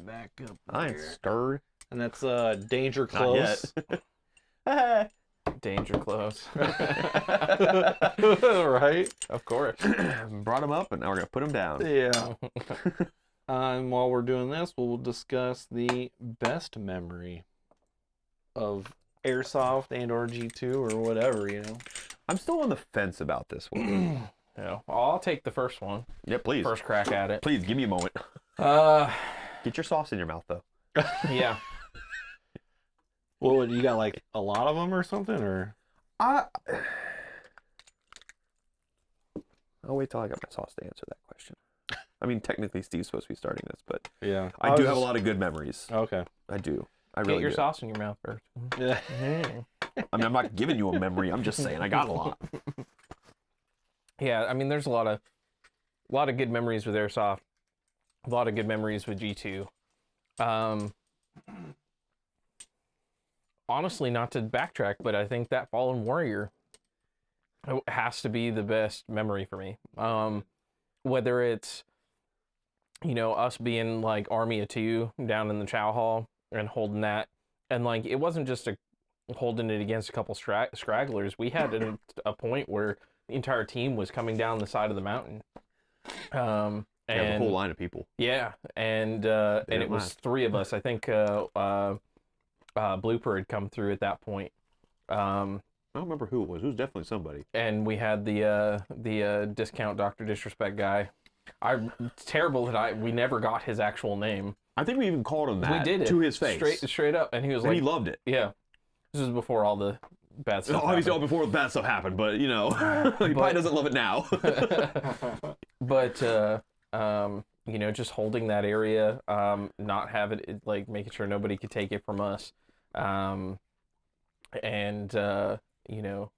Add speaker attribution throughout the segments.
Speaker 1: back up
Speaker 2: I ain't
Speaker 1: there.
Speaker 2: stirred.
Speaker 1: And that's Danger
Speaker 2: Not
Speaker 1: Close.
Speaker 2: yet.
Speaker 3: Danger close.
Speaker 1: Right?
Speaker 3: Of course.
Speaker 2: Brought him up, and now we're gonna put him down.
Speaker 1: Yeah. And while we're doing this, we'll discuss the best memory of Airsoft and or G2 or whatever, you know.
Speaker 2: I'm still on the fence about this one.
Speaker 3: Yeah. Well, I'll take the first one.
Speaker 2: Yeah, please.
Speaker 3: First crack at it.
Speaker 2: Please, give me a moment. Get your sauce in your mouth, though.
Speaker 3: Yeah.
Speaker 1: Well, you got like a lot of them or something, or?
Speaker 2: I'll wait till I got my sauce to answer that question. I mean, technically, Steve's supposed to be starting this, but
Speaker 1: Yeah.
Speaker 2: I do have a lot of good memories.
Speaker 1: Okay.
Speaker 2: I do. I
Speaker 3: Get
Speaker 2: really
Speaker 3: your
Speaker 2: do.
Speaker 3: sauce in your mouth first.
Speaker 1: Yeah.
Speaker 2: I mean, I'm not giving you a memory. I'm just saying I got a lot.
Speaker 3: Yeah, I mean, there's a lot of good memories with Airsoft. A lot of good memories with G2. Honestly, not to backtrack, but I think that Fallen Warrior has to be the best memory for me. Whether it's, you know, us being like Army of Two down in the Chow Hall and holding that, and like it wasn't just holding it against a couple scragglers. We had a point where the entire team was coming down the side of the mountain. And
Speaker 2: a whole line of people.
Speaker 3: Yeah, and it was three of us. I think Blooper had come through at that point.
Speaker 2: I don't remember who it was. It was definitely somebody.
Speaker 3: And we had the discount Dr. Disrespect guy. It's terrible that we never got his actual name.
Speaker 2: I think we even called him that.
Speaker 3: We did it
Speaker 2: to his face,
Speaker 3: straight up, and he was
Speaker 2: and
Speaker 3: like,
Speaker 2: he loved it.
Speaker 3: Yeah, this was before all the bad stuff.
Speaker 2: Obviously, all before the bad stuff happened, but you know, he probably doesn't love it now.
Speaker 3: But you know, just holding that area, not having it, like making sure nobody could take it from us, and you know,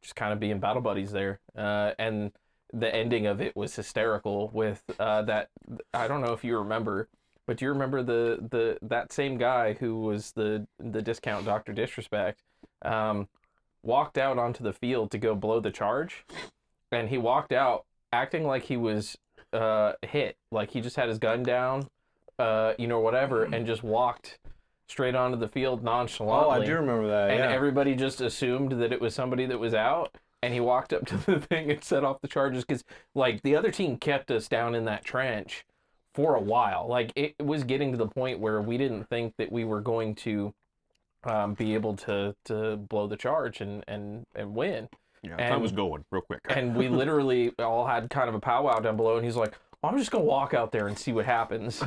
Speaker 3: just kind of being battle buddies there, and the ending of it was hysterical with that. I don't know if you remember, but do you remember that same guy who was the discount Dr. Disrespect, walked out onto the field to go blow the charge, and he walked out acting like he was hit, like he just had his gun down, you know, whatever, and just walked straight onto the field nonchalantly.
Speaker 1: Oh, I do remember that.
Speaker 3: And
Speaker 1: yeah.
Speaker 3: everybody just assumed that it was somebody that was out, and he walked up to the thing and set off the charges, because like the other team kept us down in that trench for a while. Like it was getting to the point where we didn't think that we were going to be able to blow the charge and win.
Speaker 2: Yeah, time was going real quick.
Speaker 3: And we literally all had kind of a powwow down below, and he's like, I'm just gonna walk out there and see what happens.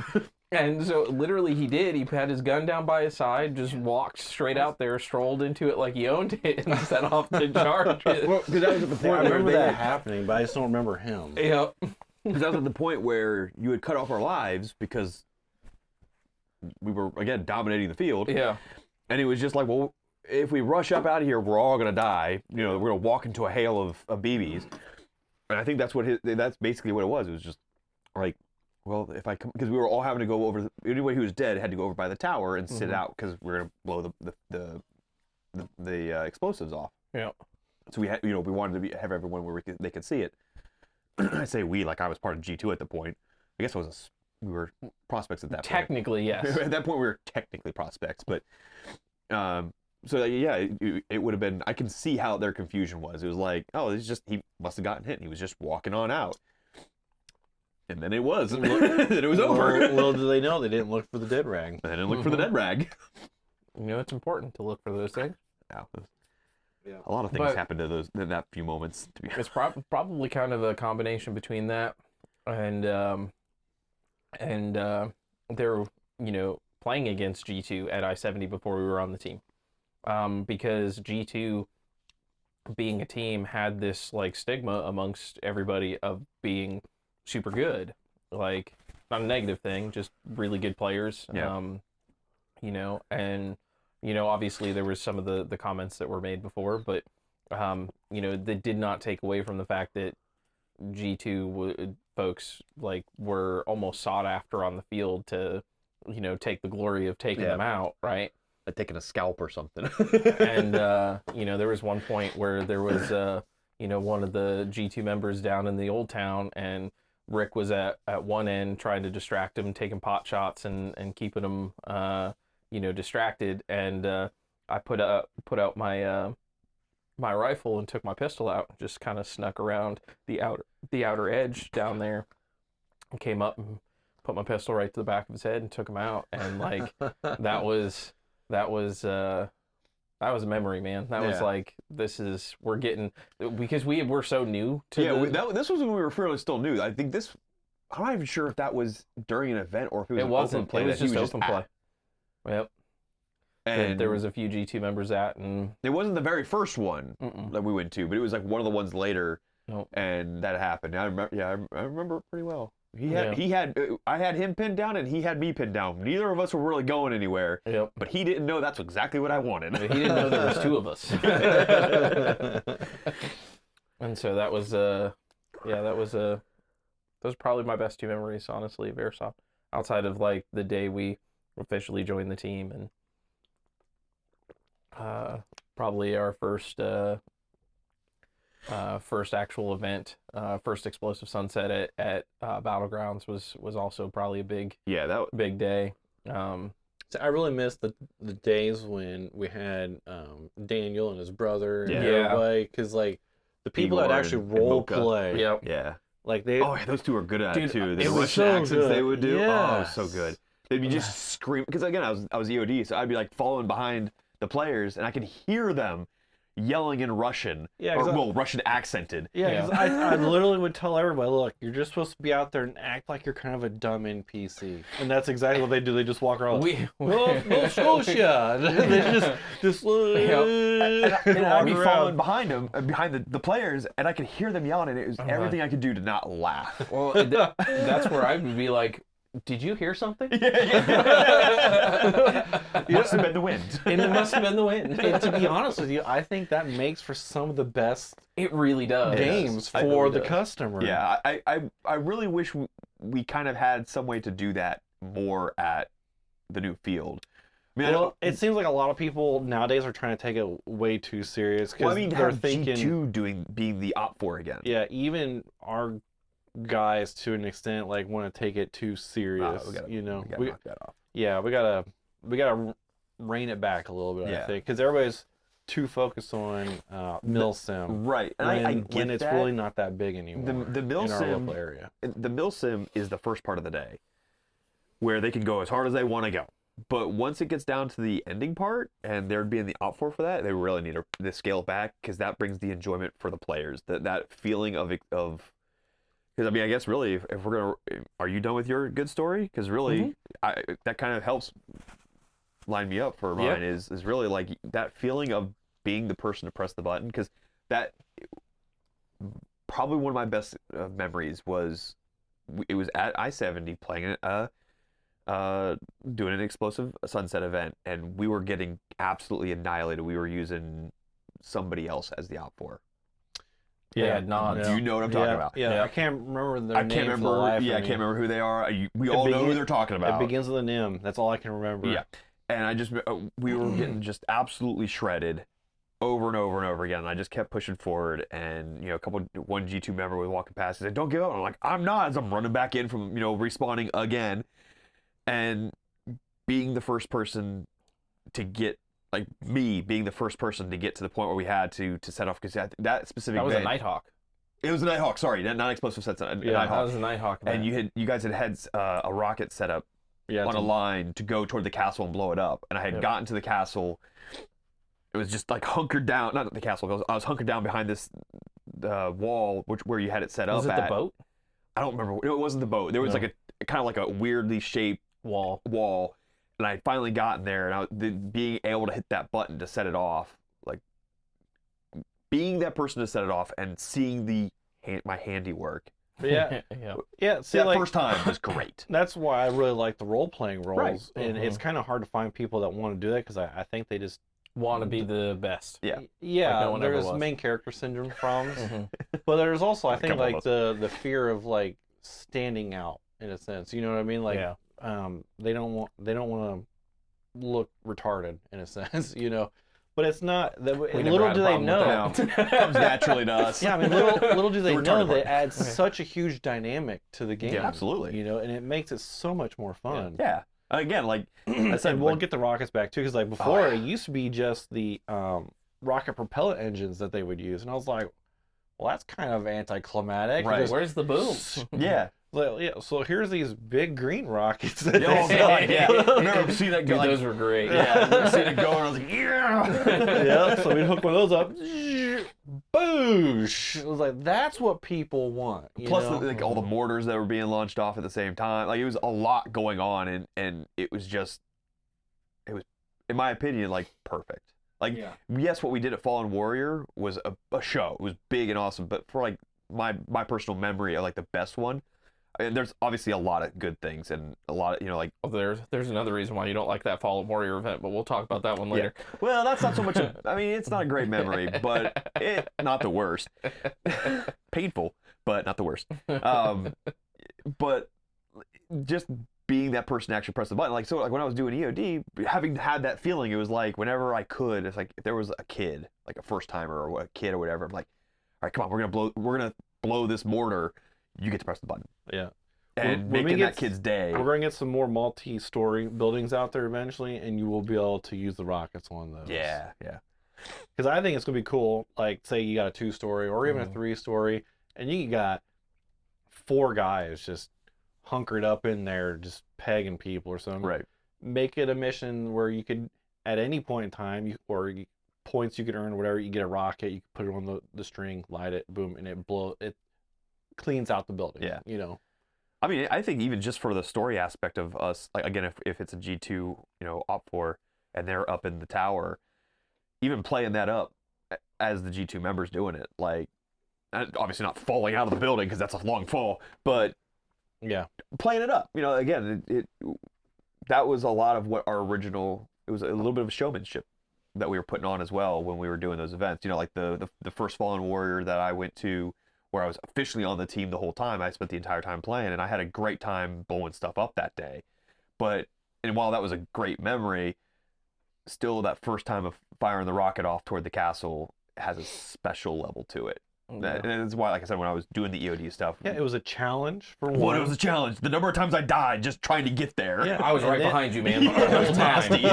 Speaker 3: And so literally he did. He had his gun down by his side, just walked straight out there, strolled into it like he owned it, and set off the charge.
Speaker 2: Well, because that was at the point
Speaker 1: I
Speaker 2: where
Speaker 1: remember that happening, but I just don't remember him.
Speaker 3: Yep.
Speaker 2: Because that was at the point where you had cut off our lives because we were, again, dominating the field.
Speaker 3: Yeah.
Speaker 2: And it was just like, well, if we rush up out of here, we're all going to die. You know, we're going to walk into a hail of BBs. And I think that's basically what it was. It was just like, well, if I come, because we were all having to go over, anybody who was dead had to go over by the tower and sit out because we were going to blow the explosives off.
Speaker 3: Yeah.
Speaker 2: So we had, you know, we wanted to have everyone where they could see it. I say we, like I was part of G2 at the point. I guess we were prospects at that point.
Speaker 3: Technically, yes.
Speaker 2: At that point, we were technically prospects, but so yeah, it would have been. I can see how their confusion was. It was like, oh, it's just he must have gotten hit, and he was just walking on out, and then it was, then it was over.
Speaker 1: Little do they know, they didn't look for the dead rag.
Speaker 2: They didn't look for the dead rag.
Speaker 3: You know, it's important to look for those things.
Speaker 2: Yeah, a lot of things happened to those in that few moments. To be
Speaker 3: It's probably kind of a combination between that and they're, you know, playing against G2 at I-70 before we were on the team. Because G2 being a team had this like stigma amongst everybody of being super good. Like, not a negative thing, just really good players.
Speaker 2: Yeah.
Speaker 3: You know, and you know, obviously there was some of the comments that were made before, but you know, that did not take away from the fact that G2 folks like were almost sought after on the field to, you know, take the glory of taking them out, right?
Speaker 2: Like taking a scalp or something.
Speaker 3: And you know, there was one point where there was you know, one of the G2 members down in the old town, and Rick was at one end trying to distract him, taking pot shots and keeping him distracted, and I put out my my rifle and took my pistol out, just kind of snuck around the outer edge down there, and came up and put my pistol right to the back of his head and took him out. And like that was a memory, man. That was like, we're getting, because we're so new to
Speaker 2: this was when we were fairly still new. I think this, I'm not even sure if that was during an event or if it was open play.
Speaker 3: It was just open play.
Speaker 2: At.
Speaker 3: Yep. And there was a few G2 members at, and
Speaker 2: it wasn't the very first one that we went to, but it was like one of the ones later.
Speaker 3: Nope.
Speaker 2: And that happened. I remember it pretty well. I had him pinned down and he had me pinned down. Neither of us were really going anywhere.
Speaker 3: Yep.
Speaker 2: But he didn't know that's exactly what I wanted.
Speaker 3: He didn't know there was two of us. And so that was those are probably my best two memories, honestly, of Airsoft. Outside of like the day we officially joined the team, and probably our first actual event, first Explosive Sunset at Battlegrounds was also probably a big big day.
Speaker 1: So I really miss the days when we had Daniel and his brother and everybody, because like the people that actually role play,
Speaker 2: yeah,
Speaker 1: like
Speaker 2: those two are good at it too. The
Speaker 1: it was
Speaker 2: Russian
Speaker 1: so
Speaker 2: accents
Speaker 1: good.
Speaker 2: they would do,
Speaker 1: Yes.
Speaker 2: oh, it was so good. They'd be just screaming, because again I was EOD, so I'd be like following behind the players, and I could hear them yelling in Russian, Russian accented.
Speaker 1: Yeah, because I literally would tell everybody, look, you're just supposed to be out there and act like you're kind of a dumb NPC, and that's exactly what they do. They just walk around. No Scotia. They just
Speaker 2: and I'd be following behind them, behind the players, and I could hear them yelling, and it was everything I could do to not laugh.
Speaker 3: Well, that's where I would be like, did you hear something?
Speaker 2: Must have been the wind.
Speaker 3: And it must have been the wind.
Speaker 1: And to be honest with you, I think that makes for some of the best
Speaker 3: It really does.
Speaker 1: games for
Speaker 3: really
Speaker 1: the
Speaker 3: does.
Speaker 1: customer.
Speaker 2: Yeah, I really wish we kind of had some way to do that more at the new field. I mean,
Speaker 1: Well, it seems like a lot of people nowadays are trying to take it way too serious, because they're thinking
Speaker 2: G2 being the op 4 again.
Speaker 1: Yeah, even our guys to an extent like want to take it too serious.
Speaker 2: We gotta knock that off.
Speaker 1: Yeah, we gotta rein it back a little bit. I
Speaker 2: Yeah.
Speaker 1: think, because everybody's too focused on milsim,
Speaker 2: Right, and I get
Speaker 1: when it's
Speaker 2: that.
Speaker 1: really not that big anymore.
Speaker 2: The
Speaker 1: in our
Speaker 2: milsim
Speaker 1: local area.
Speaker 2: The milsim is the first part of the day, where they can go as hard as they want to go. But once it gets down to the ending part, and they're being the op 4 for that, they really need to scale it back, because that brings the enjoyment for the players. That feeling of. Because, I mean, I guess really, if we're going to... Are you done with your good story? Because really, that kind of helps line me up for mine, is really like that feeling of being the person to press the button. Because that... Probably one of my best memories was... It was at I-70 playing doing an Explosive Sunset event, and we were getting absolutely annihilated. We were using somebody else as the op 4.
Speaker 3: Yeah, nods.
Speaker 2: Do you know what I'm talking about?
Speaker 1: Yeah, I can't remember their name.
Speaker 2: I can't remember who they are. We all know who they're talking about.
Speaker 1: It begins with an M. That's all I can remember.
Speaker 2: Yeah, and we were getting just absolutely shredded over and over and over again. And I just kept pushing forward, and one G2 member was walking past and said, "Don't give up." And I'm like, "I'm not." As I'm running back in from respawning again, and being the first person to get. Like me being the first person to get to the point where we had to set off, because that specific
Speaker 3: That was
Speaker 2: event,
Speaker 3: a Nighthawk.
Speaker 2: It was a Nighthawk, sorry, not Explosive Sunset.
Speaker 3: That was a Nighthawk.
Speaker 2: And you guys had a rocket set up on a line to go toward the castle and blow it up. And I had gotten to the castle. It was just like hunkered down, not the castle. I was hunkered down behind this wall, where you had it set up.
Speaker 3: Was it the boat?
Speaker 2: I don't remember. It wasn't the boat. There was like a kind of like a weirdly shaped wall. And I had finally gotten there, and being able to hit that button to set it off, like being that person to set it off and seeing my handiwork.
Speaker 1: Yeah. See,
Speaker 2: that
Speaker 1: like,
Speaker 2: first time was great.
Speaker 1: That's why I really like the role playing roles,
Speaker 2: Right.
Speaker 1: and it's kind of hard to find people that want to do that, because I think they just
Speaker 3: want to be the best.
Speaker 1: Yeah.
Speaker 3: Like no one ever
Speaker 1: There's
Speaker 3: was.
Speaker 1: main character syndrome problems, but there's also I think like the fear of like standing out in a sense. You know what I mean? Like they don't want to look retarded in a sense, But it's not.
Speaker 3: We never
Speaker 1: Little
Speaker 3: had a
Speaker 1: do they
Speaker 3: problem with
Speaker 1: know.
Speaker 3: that.
Speaker 2: Comes naturally to us.
Speaker 1: Yeah, I mean, little do they
Speaker 2: We're
Speaker 1: know
Speaker 2: retarded
Speaker 1: that it
Speaker 2: party.
Speaker 1: adds such a huge dynamic to the game.
Speaker 2: absolutely.
Speaker 1: You know, and it makes it so much more fun.
Speaker 2: Yeah. Again, like I said,
Speaker 1: And we'll
Speaker 2: like,
Speaker 1: get the rockets back too, because like before
Speaker 2: yeah.
Speaker 1: it used to be just the rocket propellant engines that they would use, and I was like, well, that's kind of anticlimactic.
Speaker 2: Right.
Speaker 1: Just-
Speaker 3: Where's the boom?
Speaker 2: yeah.
Speaker 1: Like, yeah, so here's these big green rockets. That
Speaker 2: Oh
Speaker 1: they-
Speaker 2: god, yeah. I remember seeing that go.
Speaker 3: Dude,
Speaker 2: Like,
Speaker 3: those were great.
Speaker 2: yeah, I remember seeing it go, and I was like, yeah.
Speaker 1: Yeah, so we'd hook one of those up. Boosh! It was like, that's what people want. You
Speaker 2: Plus,
Speaker 1: know?
Speaker 2: like all the mortars that were being launched off at the same time. Like it was a lot going on, and it was just, it was, in my opinion, like perfect. Like yes, what we did at Fallen Warrior was a show. It was big and awesome, but for like my personal memory, I like the best one. And there's obviously a lot of good things and a lot of, like.
Speaker 3: Oh, there's another reason why you don't like that Fallen Warrior event, but we'll talk about that one later.
Speaker 2: Yeah. Well, that's not so much. I mean, it's not a great memory, but not the worst. Painful, but not the worst. But just being that person to actually press the button, like so, like when I was doing EOD, having had that feeling, it was like whenever I could, it's like if there was a kid, like a first timer or a kid or whatever, I'm like, all right, come on, we're gonna blow this mortar. You get to press the button.
Speaker 1: Yeah.
Speaker 2: And
Speaker 1: When we
Speaker 2: making
Speaker 1: get
Speaker 2: that kid's day.
Speaker 1: We're going to get some more multi-story buildings out there eventually, and you will be able to use the rockets on those.
Speaker 2: Yeah.
Speaker 1: Because I think it's going to be cool, like, say you got a 2-story or even a 3-story, and you got 4 guys just hunkered up in there just pegging people or something.
Speaker 2: Right.
Speaker 1: Make it a mission where you could, at any point in time, points you could earn, whatever, you get a rocket, you put it on the string, light it, boom, and it cleans out the building.
Speaker 2: Yeah.
Speaker 1: You know?
Speaker 2: I mean, I think even just for the story aspect of us, like again, if it's a G2, Op4, and they're up in the tower, even playing that up as the G2 members doing it, like obviously not falling out of the building because that's a long fall, but
Speaker 1: Yeah.
Speaker 2: playing it up, again, it that was a lot of what our original. It was a little bit of showmanship that we were putting on as well when we were doing those events. Like the first Fallen Warrior that I went to, where I was officially on the team the whole time. I spent the entire time playing, and I had a great time blowing stuff up that day. And while that was a great memory, still that first time of firing the rocket off toward the castle has a special level to it.
Speaker 3: Yeah.
Speaker 2: And that's why, like I said, when I was doing the EOD stuff,
Speaker 1: Yeah, it was a challenge for one.
Speaker 2: well, it was a challenge. The number of times I died just trying to get there.
Speaker 1: Yeah.
Speaker 3: I was
Speaker 1: And
Speaker 3: right
Speaker 1: then-
Speaker 3: behind you, man.
Speaker 2: Yeah,
Speaker 3: The
Speaker 2: it
Speaker 3: whole
Speaker 2: was
Speaker 3: time.
Speaker 2: nasty.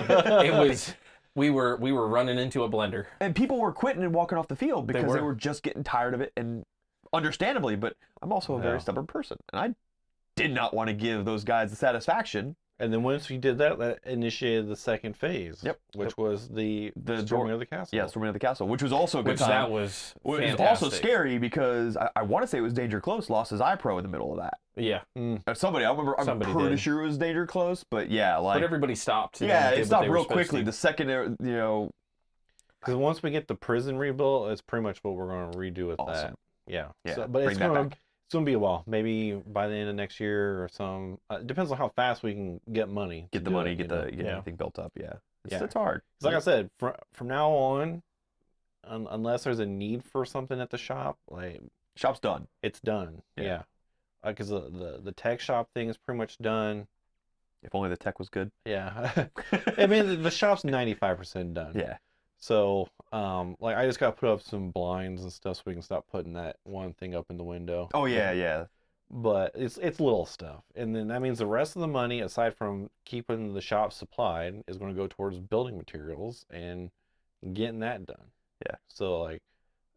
Speaker 3: It was we were running into a blender.
Speaker 2: And people were quitting and walking off the field because they
Speaker 3: were.
Speaker 2: were just getting tired of it, and understandably, but I'm also a very
Speaker 1: Yeah.
Speaker 2: stubborn person, and I did not want to give those guys the satisfaction.
Speaker 1: And then once we did that, that initiated the second phase.
Speaker 2: Yep.
Speaker 1: Which was the
Speaker 2: The
Speaker 1: storming
Speaker 2: door-
Speaker 1: of the castle.
Speaker 2: Yeah, storming of the castle, which was also a good
Speaker 3: Which
Speaker 2: time.
Speaker 3: that was
Speaker 2: It was
Speaker 3: fantastic.
Speaker 2: also scary because I want to say it was Danger Close lost his iPro in the middle of that.
Speaker 3: Yeah,
Speaker 2: Somebody, I remember, I'm
Speaker 3: Somebody
Speaker 2: pretty
Speaker 3: did.
Speaker 2: sure it was Danger Close, but yeah, like
Speaker 3: but everybody stopped. and
Speaker 2: yeah,
Speaker 3: did
Speaker 2: it
Speaker 3: what
Speaker 2: stopped
Speaker 3: they were
Speaker 2: real
Speaker 3: supposed
Speaker 2: quickly.
Speaker 3: to.
Speaker 2: The second,
Speaker 1: Because once we get the prison rebuilt, it's pretty much what we're going to redo with
Speaker 2: Awesome.
Speaker 1: that. Yeah.
Speaker 2: Yeah,
Speaker 1: So, but
Speaker 2: bring
Speaker 1: it's
Speaker 2: that
Speaker 1: going
Speaker 2: back.
Speaker 1: to be a while. Maybe by the end of next year or some. It depends on how fast we can get money. to
Speaker 2: get the
Speaker 1: do
Speaker 2: money,
Speaker 1: it,
Speaker 2: get
Speaker 1: you know?
Speaker 2: the everything built up. Yeah,
Speaker 1: Yeah.
Speaker 2: it's hard.
Speaker 1: 'Cause like I said, from now on, unless there's a need for something at the shop, like
Speaker 2: Shop's done.
Speaker 1: it's done.
Speaker 2: Yeah.
Speaker 1: Yeah. Because the tech shop thing is pretty much done.
Speaker 2: If only the tech was good.
Speaker 1: Yeah. I mean, the shop's 95% done.
Speaker 2: Yeah.
Speaker 1: So, like, I just got to put up some blinds and stuff so we can stop putting that one thing up in the window.
Speaker 2: Oh yeah, yeah.
Speaker 1: But it's little stuff. And then that means the rest of the money, aside from keeping the shop supplied, is going to go towards building materials and getting that done.
Speaker 2: Yeah.
Speaker 1: So, like,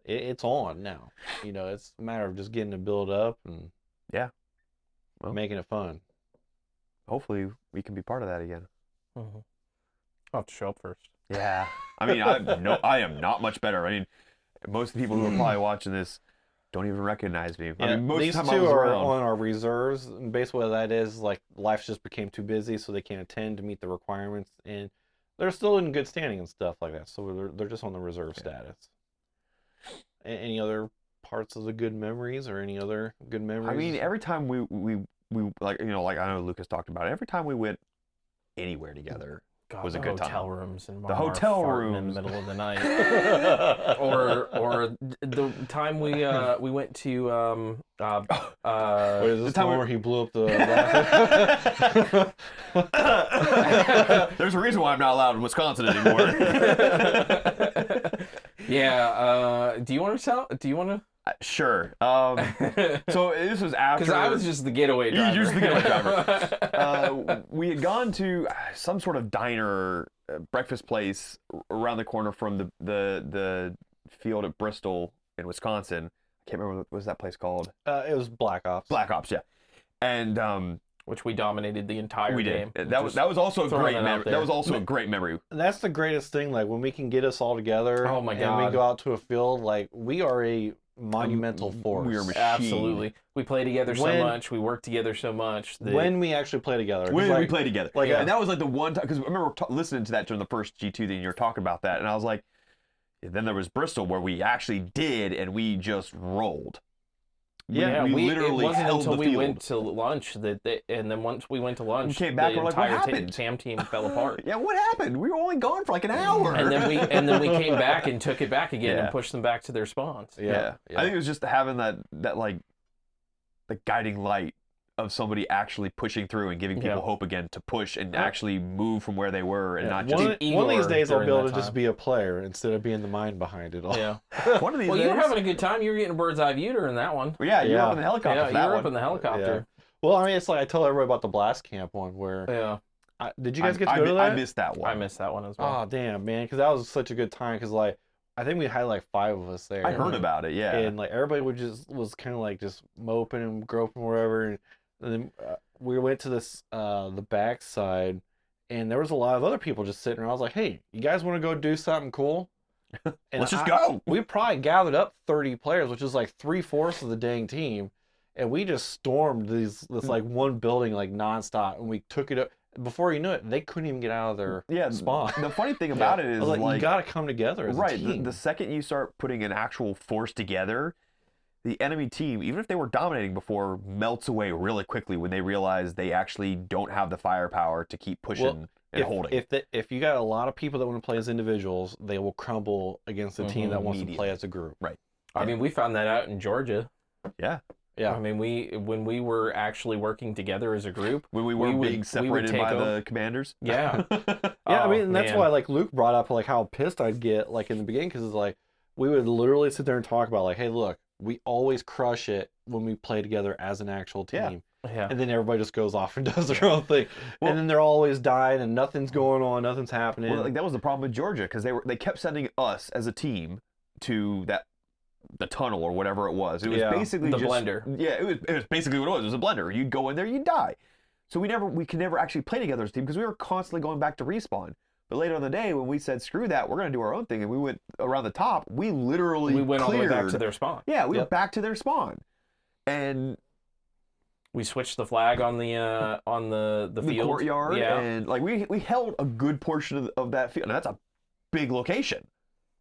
Speaker 1: it's on now. It's a matter of just getting it built up and
Speaker 2: Well.
Speaker 1: making it fun.
Speaker 2: Hopefully we can be part of that again.
Speaker 3: Mhm. I'll have to show up first.
Speaker 2: Yeah. I mean, I am not much better. I mean, most of the people who are probably watching this don't even recognize me. I
Speaker 1: Yeah,
Speaker 2: mean, most
Speaker 1: these
Speaker 2: of the time
Speaker 1: two
Speaker 2: I was
Speaker 1: are
Speaker 2: around.
Speaker 1: on our reserves, and basically what that is, like, life just became too busy, so they can't attend to meet the requirements, and they're still in good standing and stuff like that, so they're just on the reserve status. Any other parts of the good memories, or any other good memories?
Speaker 2: I mean, every time we like, like I know Lucas talked about it, every time we went anywhere together,
Speaker 3: God,
Speaker 2: was a
Speaker 3: the
Speaker 2: good
Speaker 3: hotel
Speaker 2: time.
Speaker 3: rooms and
Speaker 2: The hotel
Speaker 3: farting in
Speaker 2: rooms.
Speaker 3: the middle of the night, or the time we went to
Speaker 1: Wait, is this
Speaker 2: the time
Speaker 1: the one
Speaker 2: we-
Speaker 1: where he blew up the
Speaker 2: There's a reason why I'm not allowed in Wisconsin anymore.
Speaker 3: yeah. Do you want to tell? Do you want
Speaker 2: Sure.
Speaker 3: to?
Speaker 2: So this was after.
Speaker 3: Because I was just the getaway driver.
Speaker 2: You just the getaway driver. We had gone to some sort of diner, breakfast place around the corner from the field at Bristol in Wisconsin. I can't remember what was that place called.
Speaker 1: it was Black Ops.
Speaker 2: Black Ops, yeah. And
Speaker 3: Which we dominated the entire
Speaker 2: we
Speaker 3: game.
Speaker 2: did. That was also a
Speaker 3: throwing
Speaker 2: great
Speaker 3: that out
Speaker 2: memory.
Speaker 3: there.
Speaker 2: That was also a great memory.
Speaker 1: And that's the greatest thing, like when we can get us all together
Speaker 3: Oh my
Speaker 1: and
Speaker 3: God.
Speaker 1: we go out to a field, like we are a monumental force.
Speaker 2: we are machine.
Speaker 3: Absolutely. We play together so
Speaker 1: When-
Speaker 3: much. We work together so much. That,
Speaker 1: When we actually play together. 'Cause,
Speaker 2: When
Speaker 1: like,
Speaker 2: we played together.
Speaker 1: like,
Speaker 2: And that was like the one time, because I remember listening to that during the first G2 thing, you were talking about that, and I was like, then there was Bristol where we actually did, and we just rolled.
Speaker 3: yeah,
Speaker 2: we
Speaker 3: it
Speaker 2: literally
Speaker 3: wasn't
Speaker 2: held
Speaker 3: until
Speaker 2: the
Speaker 3: we
Speaker 2: field.
Speaker 3: went to lunch and then once we went to lunch,
Speaker 2: We came back,
Speaker 3: the
Speaker 2: we're like, what
Speaker 3: entire
Speaker 2: happened?
Speaker 3: TAM team fell apart.
Speaker 2: Yeah, what happened? We were only gone for like an hour.
Speaker 3: And then we came back and took it back again
Speaker 2: Yeah.
Speaker 3: and pushed them back to their spawns.
Speaker 2: yeah. I think it was just having that like the guiding light of somebody actually pushing through and giving people
Speaker 3: Yeah.
Speaker 2: hope again to push and actually move from where they were and not
Speaker 1: one,
Speaker 2: just
Speaker 1: one of these
Speaker 3: Igor
Speaker 1: days I'll be
Speaker 3: during
Speaker 1: able
Speaker 3: that
Speaker 1: to just
Speaker 3: time.
Speaker 1: be a player instead of being the mind behind it all.
Speaker 3: Yeah.
Speaker 2: one of these
Speaker 3: Well,
Speaker 2: days.
Speaker 3: you were having a good time. You were getting a bird's eye view during that one.
Speaker 2: Well, yeah, you were
Speaker 1: Yeah.
Speaker 2: up in the helicopter
Speaker 3: Yeah,
Speaker 2: for
Speaker 3: you
Speaker 2: that
Speaker 3: were
Speaker 2: one.
Speaker 3: up in the helicopter.
Speaker 1: Well, I mean, it's like I tell everybody about the blast camp one where
Speaker 3: Yeah.
Speaker 1: did you guys get to go to that?
Speaker 2: I missed that one.
Speaker 3: I missed that one as well.
Speaker 1: Oh damn, man, because that was such a good time. Because like I think we had like 5 of us there.
Speaker 2: I heard about it, yeah.
Speaker 1: And like everybody was kind of like just moping and groping wherever, and then we went to this the back side, and there was a lot of other people just sitting around. I was like, hey, you guys want to go do something cool? And
Speaker 2: Let's just go.
Speaker 1: We probably gathered up 30 players, which is like 3/4 of the dang team, and we just stormed this like one building like nonstop, and we took it up. Before you knew it, they couldn't even get out of their spawn.
Speaker 2: The funny thing about it
Speaker 1: I
Speaker 2: is
Speaker 1: was like,
Speaker 2: like
Speaker 1: you gotta come together as a
Speaker 2: right,
Speaker 1: team.
Speaker 2: the second you start putting an actual force together, the enemy team, even if they were dominating before, melts away really quickly when they realize they actually don't have the firepower to keep pushing and holding.
Speaker 1: If you got a lot of people that want to play as individuals, they will crumble against a team that wants to play as a group.
Speaker 2: Right.
Speaker 3: I mean, we found that out in Georgia.
Speaker 2: Yeah.
Speaker 1: Yeah.
Speaker 3: I mean, when we were actually working together as a group,
Speaker 2: When we were being separated
Speaker 3: take
Speaker 2: by
Speaker 3: over-
Speaker 2: the commanders.
Speaker 3: yeah.
Speaker 1: Yeah, I
Speaker 3: Oh,
Speaker 1: mean, and that's
Speaker 3: man.
Speaker 1: why like Luke brought up like how pissed I'd get like in the beginning because it's like we would literally sit there and talk about like, hey, look, we always crush it when we play together as an actual team.
Speaker 2: Yeah.
Speaker 3: Yeah.
Speaker 1: And then everybody just goes off and does their own thing,
Speaker 2: Well-
Speaker 1: and then they're always dying and nothing's going on, nothing's happening.
Speaker 2: Well, like that was the problem with Georgia because they kept sending us as a team to the tunnel or whatever it was. It was
Speaker 1: Yeah,
Speaker 2: basically
Speaker 3: the
Speaker 2: just
Speaker 3: blender.
Speaker 2: Yeah, it was basically what it was. It was a blender. You'd go in there, you'd die. So we could never actually play together as a team because we were constantly going back to respawn. But later in the day, when we said screw that, we're gonna do our own thing, and we went around the top, we literally
Speaker 3: We went all the way back
Speaker 2: cleared-
Speaker 3: to their spawn.
Speaker 2: Yeah, we
Speaker 1: Yep.
Speaker 2: went back to their spawn, and
Speaker 3: We switched the flag on the
Speaker 2: the
Speaker 3: field.
Speaker 2: courtyard,
Speaker 3: Yeah.
Speaker 2: and like we held a good portion of that field, and that's a big location.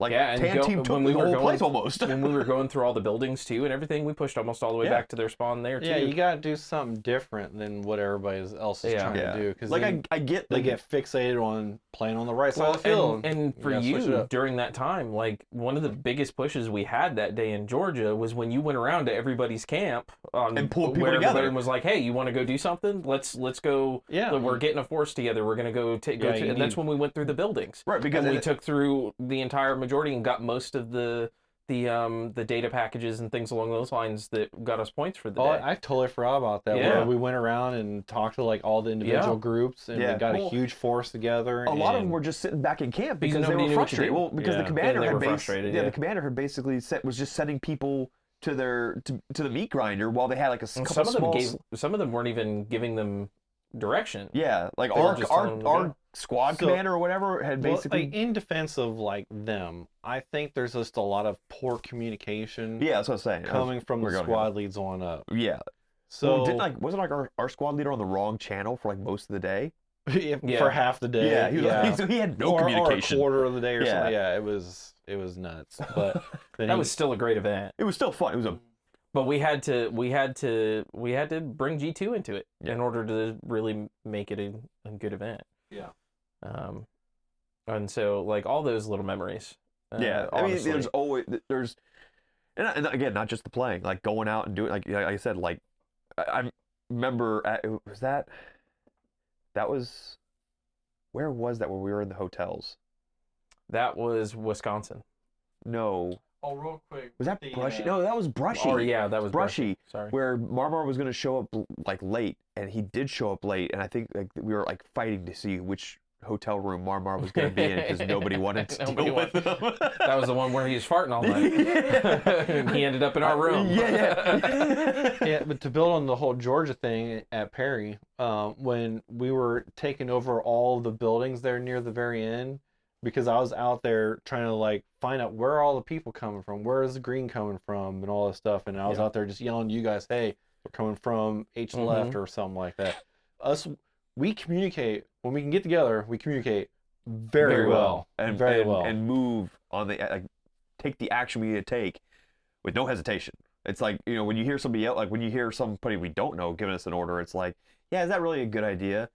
Speaker 2: Like
Speaker 3: Yeah, and
Speaker 2: Tan Team took
Speaker 3: when we
Speaker 2: the
Speaker 3: were
Speaker 2: whole
Speaker 3: going-
Speaker 2: place almost.
Speaker 3: When we were going through all the buildings too and everything, we pushed almost all the way
Speaker 2: Yeah.
Speaker 3: back to their spawn there too.
Speaker 1: yeah, you gotta do something different than what everybody else is
Speaker 3: Yeah.
Speaker 1: trying
Speaker 2: Yeah.
Speaker 1: to do because
Speaker 2: Like I get
Speaker 1: they
Speaker 2: the,
Speaker 1: get fixated on playing on the right side
Speaker 3: Well,
Speaker 1: of the field.
Speaker 3: and for
Speaker 1: gotta switch it
Speaker 3: you
Speaker 1: up.
Speaker 3: during that time, like one of the biggest pushes we had that day in Georgia was when you went around to everybody's camp
Speaker 2: And pulled people
Speaker 3: where
Speaker 2: together.
Speaker 3: everybody was like, "Hey, you want to go do something? Let's go.
Speaker 1: Yeah.
Speaker 3: we're getting a force together. We're gonna go take."
Speaker 1: Yeah,
Speaker 3: to,
Speaker 1: you
Speaker 3: and that's
Speaker 1: need-
Speaker 3: when we went through the buildings.
Speaker 2: right because
Speaker 3: And we took through the entire majority and got most of the data packages and things along those lines that got us points for the
Speaker 1: Oh,
Speaker 3: day.
Speaker 1: I totally forgot about that.
Speaker 3: Yeah.
Speaker 1: Where we went around and talked to like all the individual groups, and
Speaker 2: Yeah.
Speaker 1: we got
Speaker 2: Well,
Speaker 1: a huge force together.
Speaker 2: a lot of them
Speaker 1: and-
Speaker 2: were just sitting back in camp
Speaker 3: Because
Speaker 2: because they
Speaker 3: nobody
Speaker 2: were
Speaker 3: knew what to
Speaker 2: frustrated.
Speaker 3: do.
Speaker 2: Well, because
Speaker 1: Yeah.
Speaker 2: the commander
Speaker 3: And they
Speaker 2: had
Speaker 3: were
Speaker 2: bas-
Speaker 3: frustrated,
Speaker 2: yeah,
Speaker 3: yeah.
Speaker 2: the commander had basically was just sending people to to the meat grinder while they had like a
Speaker 3: And
Speaker 2: couple
Speaker 3: some of them weren't even giving them direction.
Speaker 2: yeah, like
Speaker 3: They were
Speaker 2: our
Speaker 3: just telling them to
Speaker 2: our
Speaker 3: go.
Speaker 2: squad
Speaker 1: So-
Speaker 2: commander or whatever had
Speaker 1: Well,
Speaker 2: basically
Speaker 1: like, in defense of like them, I think there's just a lot of poor communication
Speaker 2: yeah, that's what I was saying.
Speaker 1: coming from
Speaker 2: we're
Speaker 1: the
Speaker 2: going
Speaker 1: squad leads on up.
Speaker 2: Yeah.
Speaker 1: So
Speaker 2: Well, wasn't like our squad leader on the wrong channel for like most of the day?
Speaker 1: yeah, for half the day,
Speaker 2: Yeah, he had no
Speaker 1: or
Speaker 2: communication.
Speaker 1: a quarter of the day or
Speaker 2: Yeah.
Speaker 1: something. Yeah, it was nuts. But then
Speaker 3: That
Speaker 1: he-
Speaker 3: was still a great event.
Speaker 2: It was still fun. It was a
Speaker 3: But we had to bring G2 into it
Speaker 2: Yeah.
Speaker 3: in order to really make it a good event. And so like all those little memories.
Speaker 2: Yeah, I mean,
Speaker 3: honestly.
Speaker 2: and again, not just the playing, like going out and doing, like I said, like I remember was where was that when we were in the hotels?
Speaker 3: That was Wisconsin.
Speaker 2: No,
Speaker 1: Oh, real quick.
Speaker 2: was that Brushy? No, that was Brushy.
Speaker 3: Oh yeah, that was
Speaker 2: Brushy.
Speaker 3: Sorry.
Speaker 2: Where Marmar was going to show up like late, and he did show up late, and I think like we were like fighting to see which hotel room Marmar was going to be in because nobody wanted to deal with him.
Speaker 3: That was the one where he was farting all night. And he ended up in our room.
Speaker 1: Yeah, but to build on the whole Georgia thing at Perry, when we were taking over all the buildings there near the very end, because I was out there trying to like find out where are all the people coming from, where is the green coming from, and all this stuff, and I was out there just yelling to you guys, hey, we're coming from H left or something like that. We communicate when we can get together. We communicate very well,
Speaker 2: and
Speaker 1: very well,
Speaker 2: and move on the like take the action we need to take with no hesitation. It's like, you know, when you hear somebody else, like when you hear somebody we don't know giving us an order, it's like, yeah, is that really a good idea?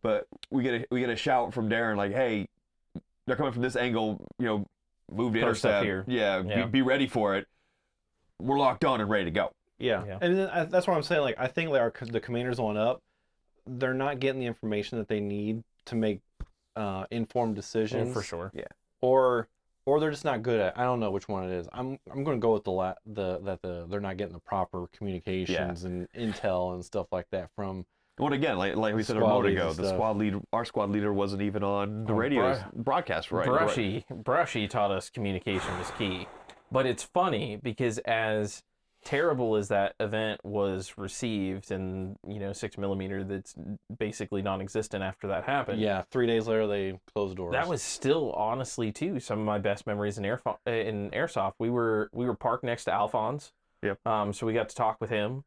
Speaker 2: But we get a shout from Darren like, hey, they're coming from this angle, you know, move to
Speaker 3: Post up
Speaker 2: intercept.
Speaker 3: here.
Speaker 2: Yeah. Be ready for it. We're locked on and ready to go.
Speaker 1: Yeah. And then that's what I'm saying. Like, I think like the commanders on up, they're not getting the information that they need to make informed decisions.
Speaker 3: For sure.
Speaker 2: Yeah.
Speaker 1: Or they're just not good at. I don't know which one it is. I'm going to go with they're not getting the proper communications and intel and stuff like that from.
Speaker 2: Well, again, like we said a moment ago, our squad leader wasn't even on the radio broadcast, right?
Speaker 3: Brushy taught us communication was key. But it's funny because as terrible as that event was received, and 6mm that's basically non-existent after that happened.
Speaker 1: Yeah, 3 days later they closed doors.
Speaker 3: That was still honestly too some of my best memories in Airsoft. We were parked next to Alphonse.
Speaker 2: Yep.
Speaker 3: So we got to talk with him.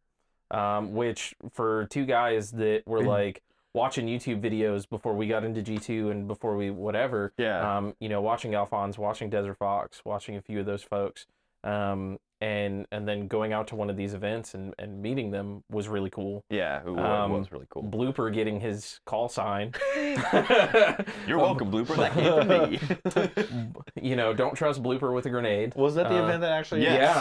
Speaker 3: Which for two guys that were like watching YouTube videos before we got into G2 and before we whatever, watching Alphonse, watching Desert Fox, watching a few of those folks, and then going out to one of these events and meeting them was really cool.
Speaker 2: Yeah, it was really cool.
Speaker 3: Blooper getting his call sign.
Speaker 2: You're welcome, Blooper. That came from me.
Speaker 3: Don't trust Blooper with a grenade.
Speaker 1: Was that the event that actually?
Speaker 3: Yeah,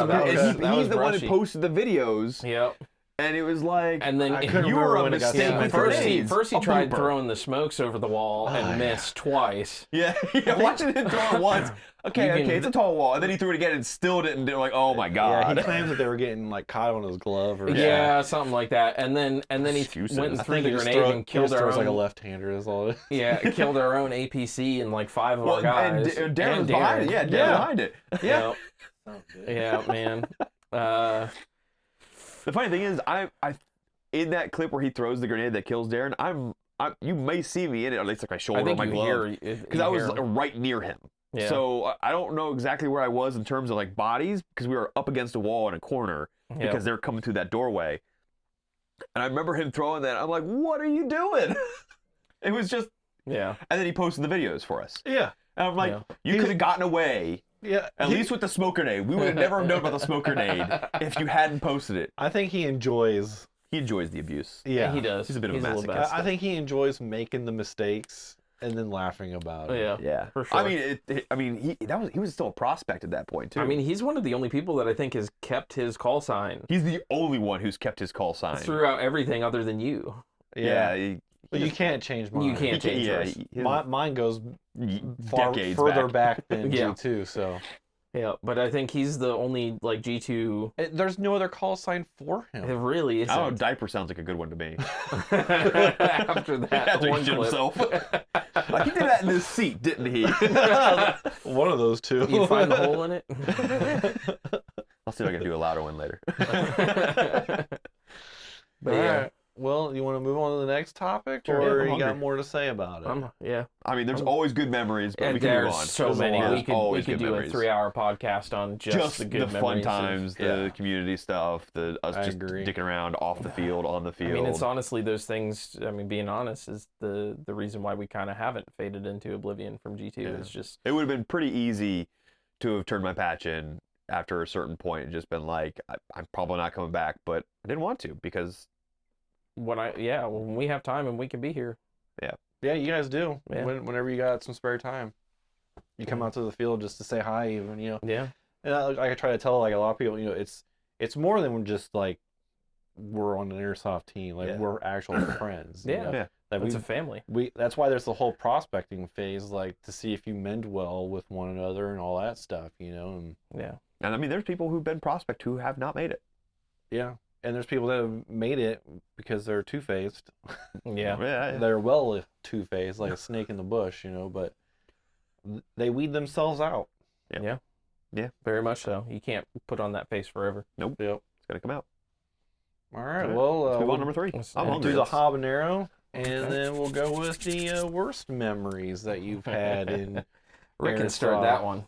Speaker 2: he's the one who posted the videos.
Speaker 3: Yep.
Speaker 2: And it was like,
Speaker 3: and then
Speaker 2: you were a mistake with grenades.
Speaker 3: First he tried throwing the smokes over the wall and missed twice.
Speaker 2: Yeah, watching him throw it once. Okay, it's a tall wall. And then he threw it again and still didn't do it. Like, oh my God.
Speaker 1: Yeah, he claims that they were getting like caught on his glove or
Speaker 3: something like that. And then he went and threw the grenade and killed our own.
Speaker 1: Like a left-hander is all it is.
Speaker 3: Yeah, killed our own APC and like 5 of our guys.
Speaker 2: And Darren's behind it. Yeah, Darren behind it.
Speaker 1: Yeah.
Speaker 3: Yeah, man.
Speaker 2: The funny thing is, I in that clip where he throws the grenade that kills Darren, you may see me in it, or at least like my shoulder or my glove, because I was right near him. Yeah. So I don't know exactly where I was in terms of like bodies, because we were up against a wall in a corner because they're coming through that doorway. And I remember him throwing that. I'm like, what are you doing? It was just And then he posted the videos for us.
Speaker 1: Yeah.
Speaker 2: And I'm like, you could have gotten away.
Speaker 1: Yeah,
Speaker 2: at least with the smoke grenade. We would have never known about the smoke grenade if you hadn't posted it.
Speaker 1: I think he enjoys
Speaker 2: the abuse.
Speaker 1: Yeah,
Speaker 3: he does.
Speaker 2: He's a bit of a masochist.
Speaker 1: I think he enjoys making the mistakes and then laughing about it.
Speaker 3: Yeah, for sure.
Speaker 2: I mean, he was still a prospect at that point too.
Speaker 3: I mean, he's one of the only people that I think has kept his call sign.
Speaker 2: He's the only one who's kept his call sign
Speaker 3: throughout everything other than you.
Speaker 1: Yeah. But you can't change mine.
Speaker 3: You can't change yours.
Speaker 1: Mine goes
Speaker 2: decades
Speaker 1: further back than G2, so.
Speaker 3: Yeah, but I think he's the only like G2.
Speaker 1: There's no other call sign for him.
Speaker 3: It really isn't.
Speaker 2: I don't know, diaper sounds like a good one to me.
Speaker 3: After that,
Speaker 2: one clip. Himself. Like he did that in his seat, didn't he?
Speaker 1: One of those two.
Speaker 3: You find the hole in it.
Speaker 2: I'll see if I can do a louder one later.
Speaker 3: But yeah.
Speaker 1: Well, you want to move on to the next topic, or you got more to say about it?
Speaker 2: I mean, there's always good memories, but we can move on.
Speaker 3: So many. We could do a 3-hour podcast on just the good
Speaker 2: fun
Speaker 3: memories.
Speaker 2: times, the community stuff, us just dicking around off the field, on the field.
Speaker 3: I mean, it's honestly those things. I mean, being honest, is the reason why we kind of haven't faded into oblivion from G2. Is just
Speaker 2: it would have been pretty easy to have turned my patch in after a certain point and just been like, I'm probably not coming back, but I didn't want to because.
Speaker 3: When we have time and we can be here.
Speaker 2: Yeah.
Speaker 1: Yeah, you guys do.
Speaker 3: Yeah.
Speaker 1: Whenever you got some spare time, you come out to the field just to say hi, even, you know.
Speaker 3: Yeah.
Speaker 1: And I try to tell like a lot of people, you know, it's more than just like we're on an airsoft team. Like
Speaker 2: Yeah.
Speaker 1: we're actual friends. you
Speaker 3: Yeah.
Speaker 1: know?
Speaker 2: Yeah.
Speaker 1: That
Speaker 3: It's a family.
Speaker 1: that's why there's the whole prospecting phase, like to see if you mend well with one another and all that stuff, you know. And
Speaker 3: Yeah.
Speaker 2: And I mean, there's people who've been prospect who have not made it.
Speaker 1: yeah, and there's people that have made it because they're two-faced.
Speaker 3: Yeah.
Speaker 2: Yeah.
Speaker 1: They're well two-faced, like a snake in the bush, you know. But they weed themselves out.
Speaker 3: Yeah.
Speaker 2: Yeah.
Speaker 3: Very much so. You can't put on that face forever.
Speaker 2: Nope.
Speaker 1: Yep.
Speaker 2: It's got to come out.
Speaker 1: All right.
Speaker 2: All right.
Speaker 1: Well,
Speaker 2: Let's move
Speaker 1: we'll
Speaker 2: on to number 3.
Speaker 3: let's-
Speaker 2: I'm
Speaker 3: we'll
Speaker 2: hungry.
Speaker 1: do the habanero, and
Speaker 3: Okay.
Speaker 1: then we'll go with the worst memories that you've had in
Speaker 3: Rick can start that one.